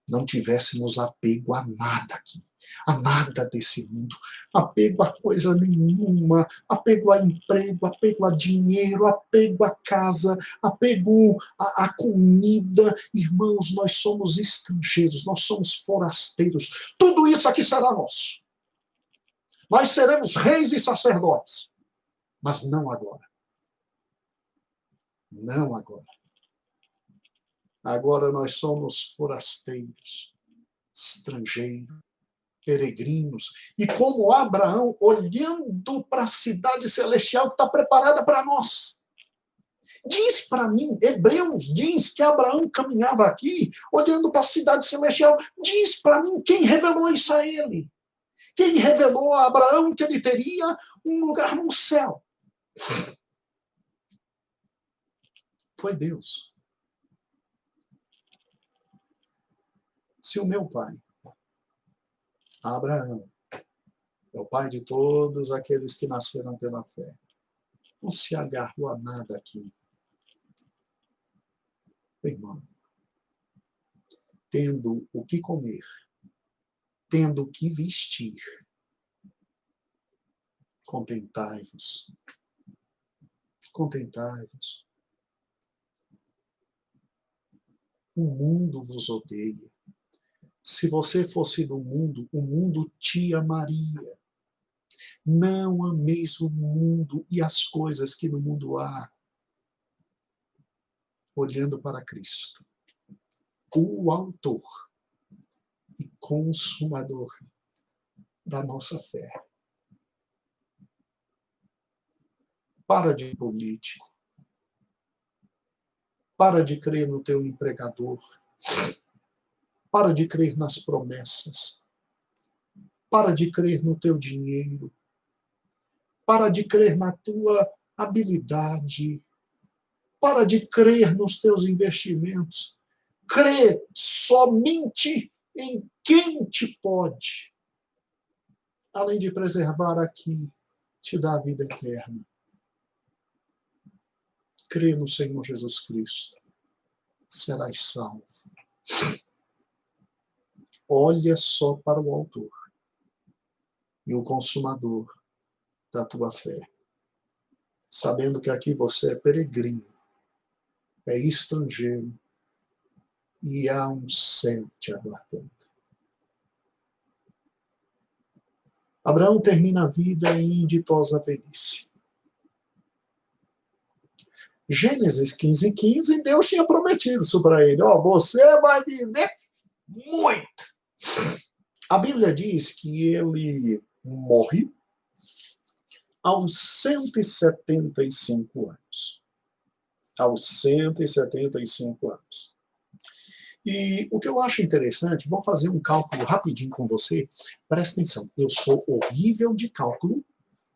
não tivéssemos apego a nada aqui. A nada desse mundo, apego a coisa nenhuma, apego a emprego, apego a dinheiro, apego a casa, apego a comida. Irmãos, nós somos estrangeiros, nós somos forasteiros. Tudo isso aqui será nosso. Nós seremos reis e sacerdotes, mas não agora. Não agora. Agora nós somos forasteiros, estrangeiros, peregrinos, e como Abraão, olhando para a cidade celestial que está preparada para nós. Diz para mim, Hebreus diz que Abraão caminhava aqui, olhando para a cidade celestial. Diz para mim quem revelou isso a ele. Quem revelou a Abraão que ele teria um lugar no céu. Foi Deus. Se o meu pai, Abraão, é o pai de todos aqueles que nasceram pela fé, não se agarrou a nada aqui. Irmão, tendo o que comer, tendo o que vestir, contentai-vos. Contentai-vos. O mundo vos odeia. Se você fosse do mundo, o mundo te amaria. Não ameis o mundo e as coisas que no mundo há, olhando para Cristo, o autor e consumador da nossa fé. Para de político. Para de crer no teu empregador. Para de crer nas promessas. Para de crer no teu dinheiro. Para de crer na tua habilidade. Para de crer nos teus investimentos. Crê somente em quem te pode, além de preservar aqui, te dar a vida eterna. crê no Senhor Jesus Cristo, serás salvo. Olha só para o autor e o consumador da tua fé, sabendo que aqui você é peregrino, é estrangeiro e há um céu te aguardando. Abraão termina a vida em ditosa velhice. Gênesis 15:15, Deus tinha prometido isso para ele. Ó, você vai viver muito. A Bíblia diz que ele morre aos 175 anos. Aos 175 anos. E o que eu acho interessante, vou fazer um cálculo rapidinho com você. Presta atenção, eu sou horrível de cálculo.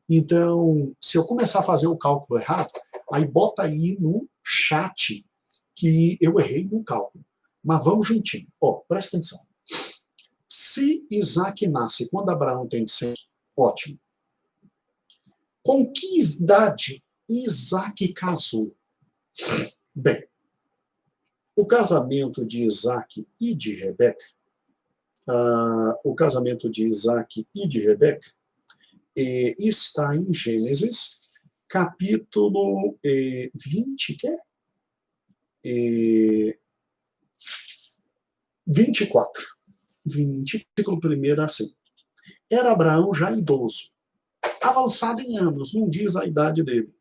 Então, se eu começar a fazer o cálculo errado, aí bota aí no chat que eu errei no cálculo. Mas vamos juntinho. Ó, presta atenção. Se Isaac nasce quando Abraão tem 100, ótimo. Com que idade Isaac casou? Bem, o casamento de Isaac e de Rebeca, está em Gênesis, capítulo 20, que é? 24. 20, versículo 1 assim. Era Abraão já idoso, avançado em anos, não diz a idade dele.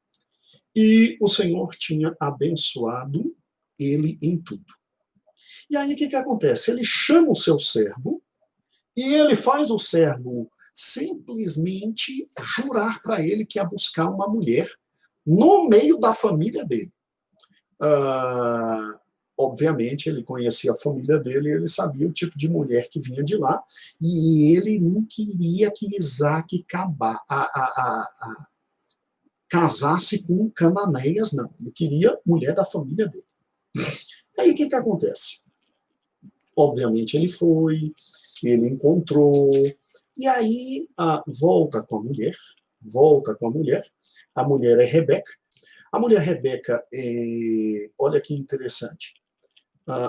E o Senhor tinha abençoado ele em tudo. E aí o que acontece? Ele chama o seu servo e ele faz o servo simplesmente jurar para ele que ia buscar uma mulher no meio da família dele. Obviamente, ele conhecia a família dele, ele sabia o tipo de mulher que vinha de lá, e ele não queria que Isaac casasse com cananeias, não. Ele queria mulher da família dele. Aí o que acontece? Obviamente, ele foi, ele encontrou, e aí volta com a mulher, a mulher é Rebeca. A mulher Rebeca, olha que interessante,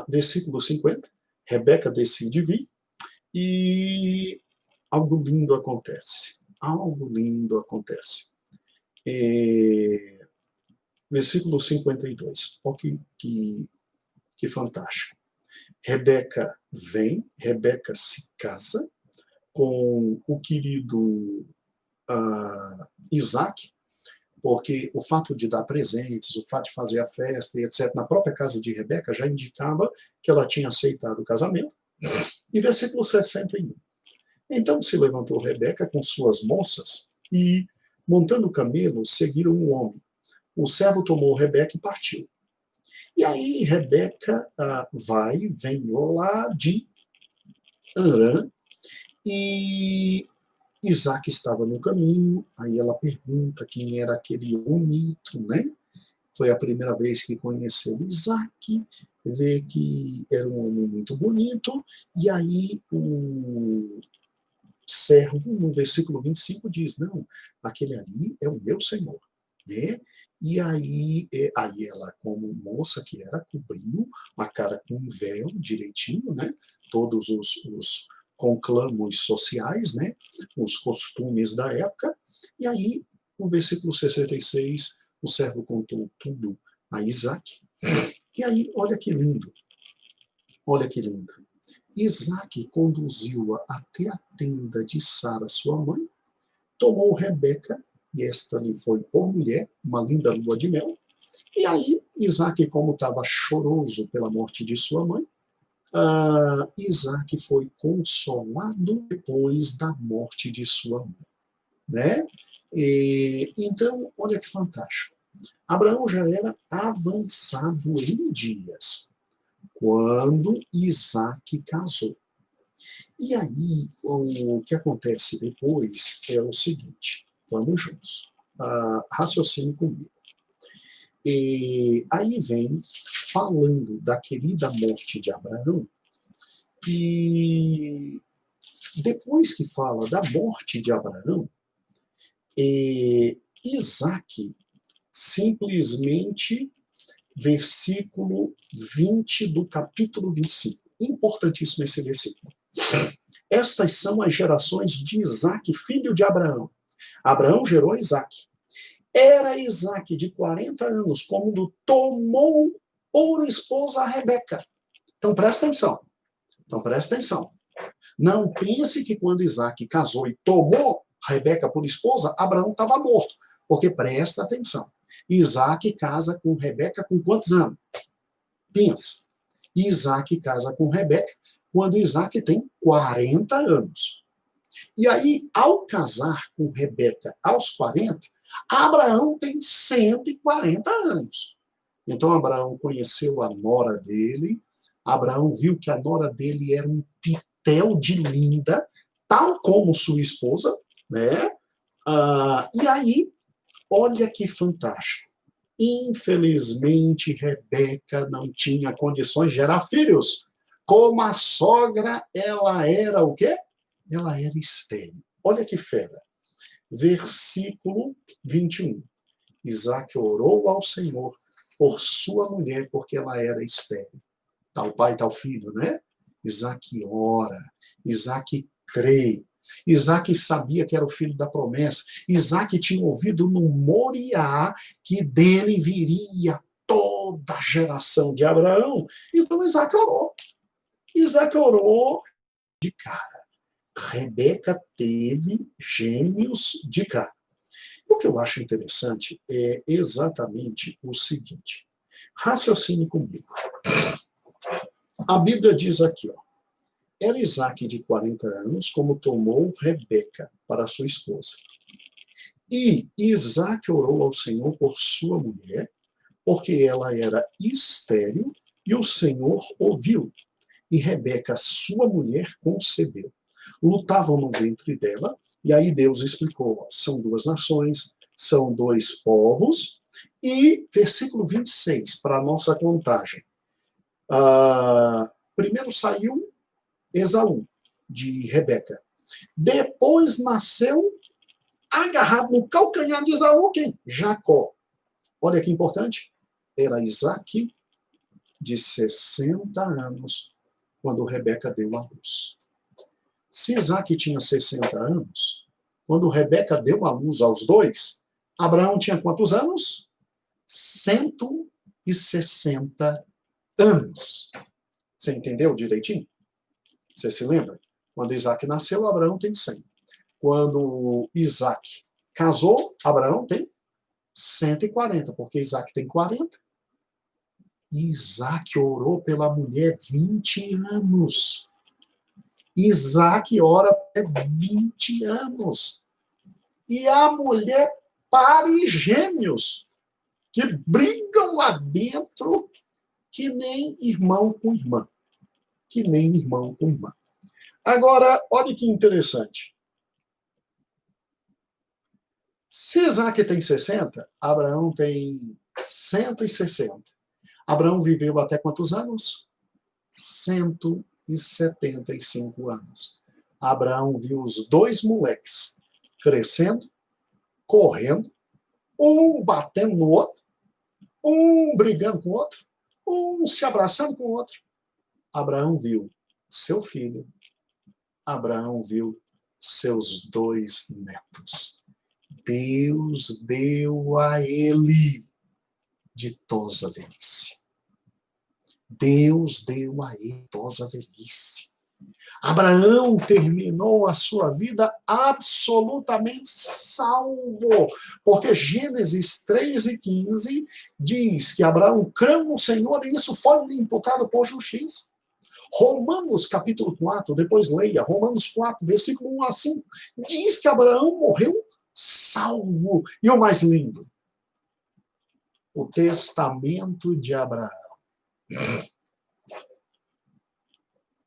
versículo 50, Rebeca decide vir e algo lindo acontece. Versículo 52, olha que fantástico. Rebeca vem, Rebeca se casa com o querido Isaac, porque o fato de dar presentes, o fato de fazer a festa e etc., na própria casa de Rebeca já indicava que ela tinha aceitado o casamento. E versículo 61. Então se levantou Rebeca com suas moças e, montando o camelo, seguiram o homem. O servo tomou Rebeca e partiu. E aí Rebeca vem lá de Arã e Isaac estava no caminho, aí ela pergunta quem era aquele bonito, né? Foi a primeira vez que conheceu Isaac, vê que era um homem muito bonito, e aí o servo, no versículo 25, diz, não, aquele ali é o meu Senhor, né? E aí ela, como moça que era, cobriu a cara com um véu direitinho, né? Todos os conclamos sociais, né? Os costumes da época. E aí, no versículo 66, o servo contou tudo a Isaac. E aí, olha que lindo. Isaac conduziu-a até a tenda de Sara, sua mãe, tomou Rebeca, e esta lhe foi por mulher, uma linda lua de mel. E aí, Isaac, como estava choroso pela morte de sua mãe, Isaac foi consolado depois da morte de sua mãe. Né? Então, olha que fantástico. Abraão já era avançado em dias quando Isaac casou. E aí, o que acontece depois é o seguinte, vamos juntos, raciocine comigo. Aí vem, falando da querida morte de Abraão, e depois que fala da morte de Abraão, Isaac simplesmente versículo 20 do capítulo 25. Importantíssimo esse versículo. Estas são as gerações de Isaque, filho de Abraão. Abraão gerou Isaque. Era Isaque de 40 anos quando tomou por esposa a Rebeca. Então presta atenção. Não pense que quando Isaque casou e tomou Rebeca por esposa, Abraão estava morto. Porque presta atenção. Isaque casa com Rebeca com quantos anos? Pensa. Isaque casa com Rebeca quando Isaque tem 40 anos. E aí, ao casar com Rebeca aos 40, Abraão tem 140 anos. Então, Abraão conheceu a nora dele, Abraão viu que a nora dele era um pitel de linda, tal como sua esposa, né? E aí, olha que fantástico. Infelizmente, Rebeca não tinha condições de gerar filhos. Como a sogra, ela era o quê? Ela era estéril. Olha que fera. Versículo 21. Isaque orou ao Senhor por sua mulher, porque ela era estéril. Tal pai, tal filho, né? Isaque ora. Isaque crê. Isaque sabia que era o filho da promessa. Isaque tinha ouvido no Moriá que dele viria toda a geração de Abraão. Então Isaque orou. Isaque orou de cara. Rebeca teve gêmeos de cara. O que eu acho interessante é exatamente o seguinte. Raciocine comigo. A Bíblia diz aqui, ó. Era Isaque de 40 anos, como tomou Rebeca para sua esposa. E Isaque orou ao Senhor por sua mulher, porque ela era estéril, e o Senhor ouviu. E Rebeca, sua mulher, concebeu. Lutavam no ventre dela, e aí Deus explicou, ó, são duas nações, são dois povos, e versículo 26, para a nossa contagem. Primeiro saiu Esaú, de Rebeca. Depois nasceu, agarrado no calcanhar de Esaú, quem? Jacó. Olha que importante. Era Isaque, de 60 anos, quando Rebeca deu à luz. Se Isaque tinha 60 anos, quando Rebeca deu à luz aos dois, Abraão tinha quantos anos? 160 anos. Você entendeu direitinho? Você se lembra? Quando Isaque nasceu, Abraão tem 100. Quando Isaque casou, Abraão tem 140, porque Isaque tem 40. E Isaque orou pela mulher 20 anos. Isaque ora até 20 anos. E a mulher pare gêmeos, que brigam lá dentro, que nem irmão com irmã. Que nem irmão com irmã. Agora, olha que interessante. Se Isaque tem 60, Abraão tem 160. Abraão viveu até quantos anos? 175 anos. Abraão viu os dois moleques crescendo, correndo, um batendo no outro, um brigando com o outro, um se abraçando com o outro. Abraão viu seu filho, Abraão viu seus dois netos. Deus deu a ele ditosa velhice. Deus deu a ele ditosa velhice. Abraão terminou a sua vida absolutamente salvo, porque Gênesis 3:15 diz que Abraão creu no Senhor e isso foi lhe imputado por justiça. Romanos capítulo 4, depois leia, Romanos 4, versículo 1 a 5, diz que Abraão morreu salvo. E o mais lindo, o testamento de Abraão.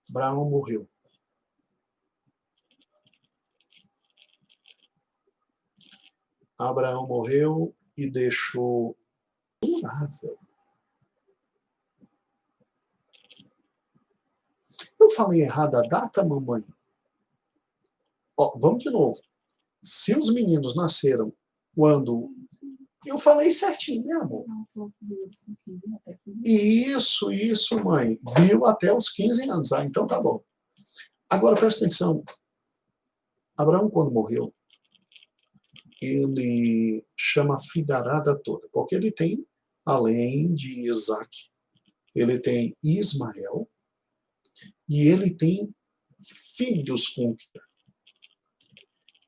Abraão morreu. Abraão morreu e deixou durável. Eu falei errado a data, mamãe? Ó, vamos de novo. Se os meninos nasceram quando Eu falei certinho, né, amor? Isso, mãe. Viu até os 15 anos. Ah, então tá bom. Agora, presta atenção. Abraão, quando morreu, ele chama a filharada toda, porque ele tem, além de Isaac, ele tem Ismael e ele tem filhos com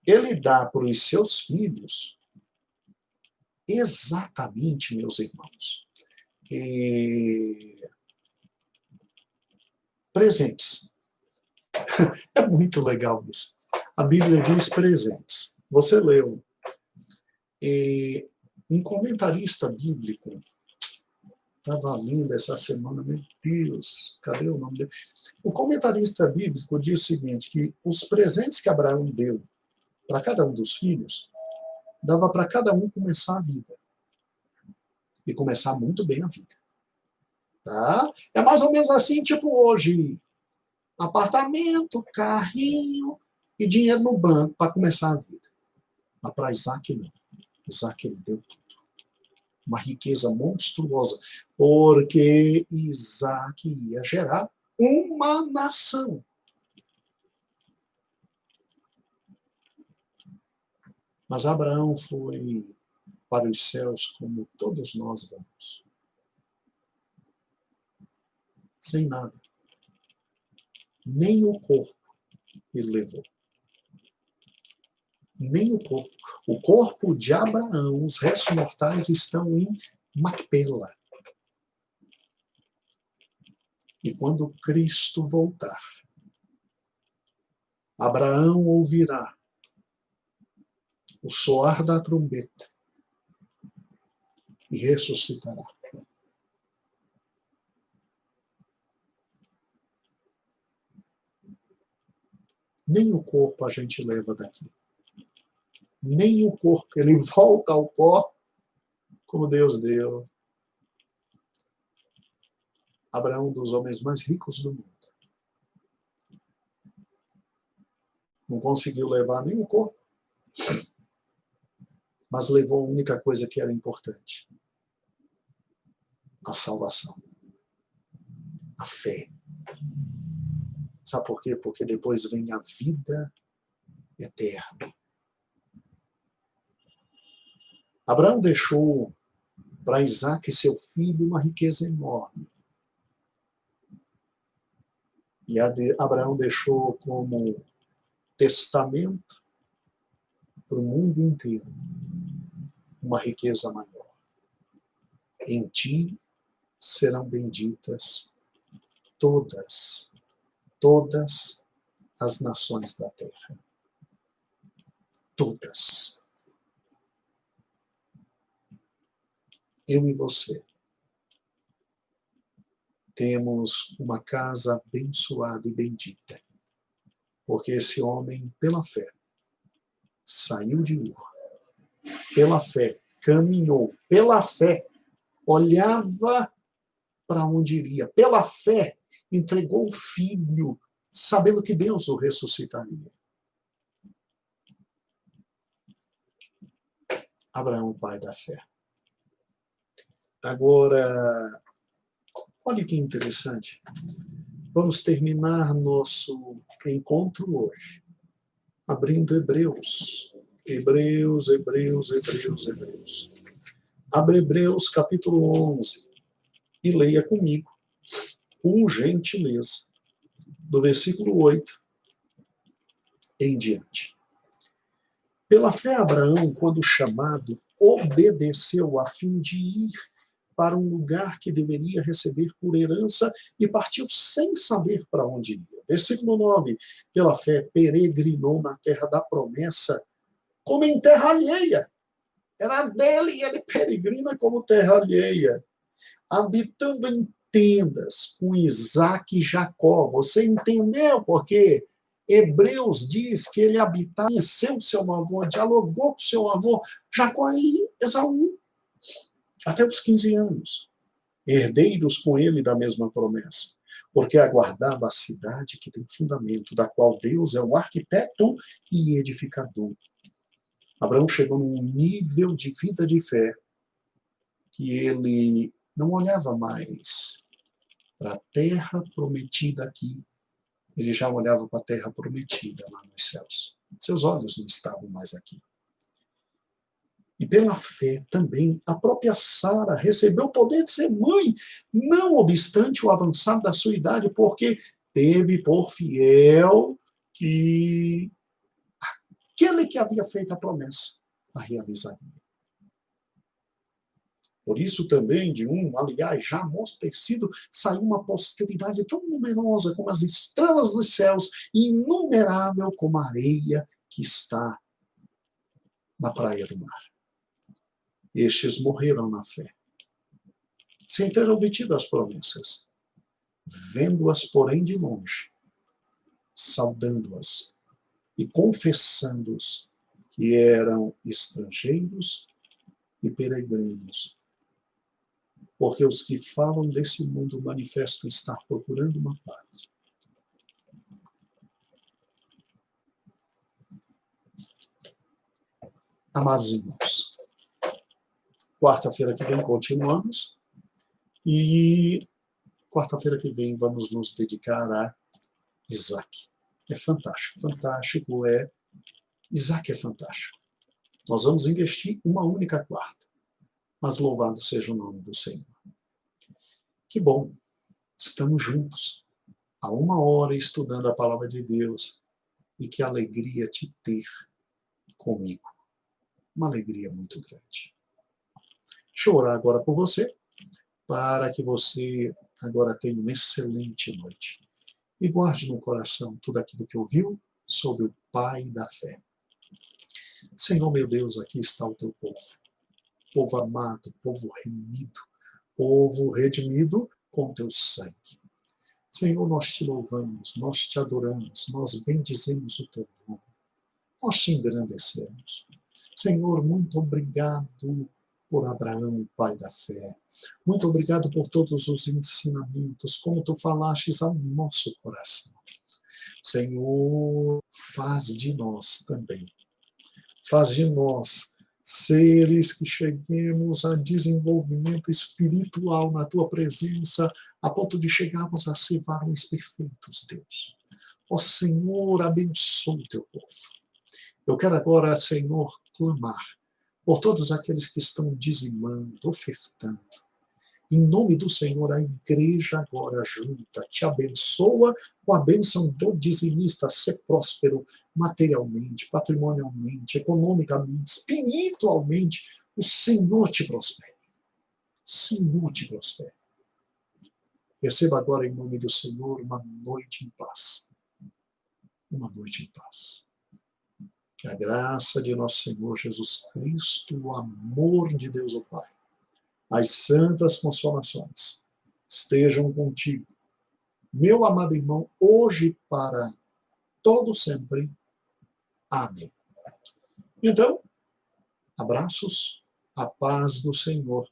ele dá para os seus filhos exatamente, meus irmãos, presentes. É muito legal isso. A Bíblia diz presentes. Você leu. Um comentarista bíblico, estava lendo essa semana, meu Deus, cadê o nome dele? O comentarista bíblico diz o seguinte, que os presentes que Abraão deu para cada um dos filhos, dava para cada um começar a vida. E começar muito bem a vida. Tá? É mais ou menos assim, tipo hoje, apartamento, carrinho e dinheiro no banco para começar a vida. Mas para Isaac, não. Isaac, ele deu tudo. Uma riqueza monstruosa, porque Isaac ia gerar uma nação. Mas Abraão foi para os céus como todos nós vamos. Sem nada. Nem o corpo ele levou. Nem o corpo. O corpo de Abraão, os restos mortais estão em Macpela. E quando Cristo voltar, Abraão ouvirá o soar da trombeta e ressuscitará. Nem o corpo a gente leva daqui. Nem o corpo, ele volta ao pó como Deus deu. Abraão, um dos homens mais ricos do mundo, não conseguiu levar nem o corpo, mas levou a única coisa que era importante: a salvação, a fé. Sabe por quê? Porque depois vem a vida eterna. Abraão deixou para Isaac, seu filho, uma riqueza enorme. E Abraão deixou como testamento para o mundo inteiro uma riqueza maior. Em ti serão benditas todas as nações da terra. Todas. Eu e você temos uma casa abençoada e bendita, porque esse homem, pela fé, saiu de Ur, pela fé, caminhou, pela fé, olhava para onde iria, pela fé, entregou o filho, sabendo que Deus o ressuscitaria. Abraão, pai da fé. Agora, olha que interessante. Vamos terminar nosso encontro hoje, abrindo Hebreus. Hebreus. Abre Hebreus capítulo 11 e leia comigo, com gentileza, do versículo 8 em diante. Pela fé, Abraão, quando chamado, obedeceu a fim de ir para um lugar que deveria receber por herança e partiu sem saber para onde ia. Versículo 9. Pela fé, peregrinou na terra da promessa, como em terra alheia. Era dele e ele peregrina como terra alheia, habitando em tendas com Isaac e Jacó. Você entendeu por quê? Hebreus diz que ele habitava, conheceu seu avô, dialogou com seu avô, Jacó e Esaú, até os 15 anos, herdeiros com ele da mesma promessa, porque aguardava a cidade que tem fundamento, da qual Deus é o arquiteto e edificador. Abraão chegou num nível de vida de fé que ele não olhava mais para a terra prometida aqui, ele já olhava para a terra prometida lá nos céus. Seus olhos não estavam mais aqui. E pela fé também, a própria Sara recebeu o poder de ser mãe, não obstante o avançado da sua idade, porque teve por fiel que aquele que havia feito a promessa a realizaria. Por isso também, de aliás, já amortecido, saiu uma posteridade tão numerosa como as estrelas dos céus e inumerável como a areia que está na praia do mar. Estes morreram na fé, sem ter obtido as promessas, vendo-as, porém, de longe, saudando-as e confessando-os que eram estrangeiros e peregrinos. Porque os que falam desse mundo manifestam estar procurando uma pátria. Amados irmãos, quarta-feira que vem continuamos e quarta-feira que vem vamos nos dedicar a Isaac. É fantástico, fantástico é... Isaac é fantástico. Nós vamos investir uma única quarta, mas louvado seja o nome do Senhor. Que bom, estamos juntos, há 1 hora estudando a palavra de Deus, e que alegria te ter comigo. Uma alegria muito grande. Deixa eu orar agora por você, para que você agora tenha uma excelente noite. E guarde no coração tudo aquilo que ouviu sobre o Pai da fé. Senhor meu Deus, aqui está o teu povo. Povo amado, povo remido, povo redimido com teu sangue. Senhor, nós te louvamos, nós te adoramos, nós bendizemos o teu nome. Nós te engrandecemos. Senhor, muito obrigado por Abraão, pai da fé. Muito obrigado por todos os ensinamentos, como tu falastes ao nosso coração. Senhor, faz de nós também. Faz de nós seres que cheguemos a desenvolvimento espiritual na tua presença, a ponto de chegarmos a ser varões perfeitos, Deus. Ó Senhor, abençoe o teu povo. Eu quero agora, Senhor, clamar por todos aqueles que estão dizimando, ofertando. Em nome do Senhor, a igreja agora junta te abençoa com a bênção do dizimista, ser próspero materialmente, patrimonialmente, economicamente, espiritualmente. O Senhor te prospere. O Senhor te prospere. Receba agora, em nome do Senhor, uma noite em paz. Uma noite em paz. Que a graça de nosso Senhor Jesus Cristo, o amor de Deus o Pai, as santas consolações estejam contigo, meu amado irmão, hoje e para todo sempre. Amém. Então, abraços, a paz do Senhor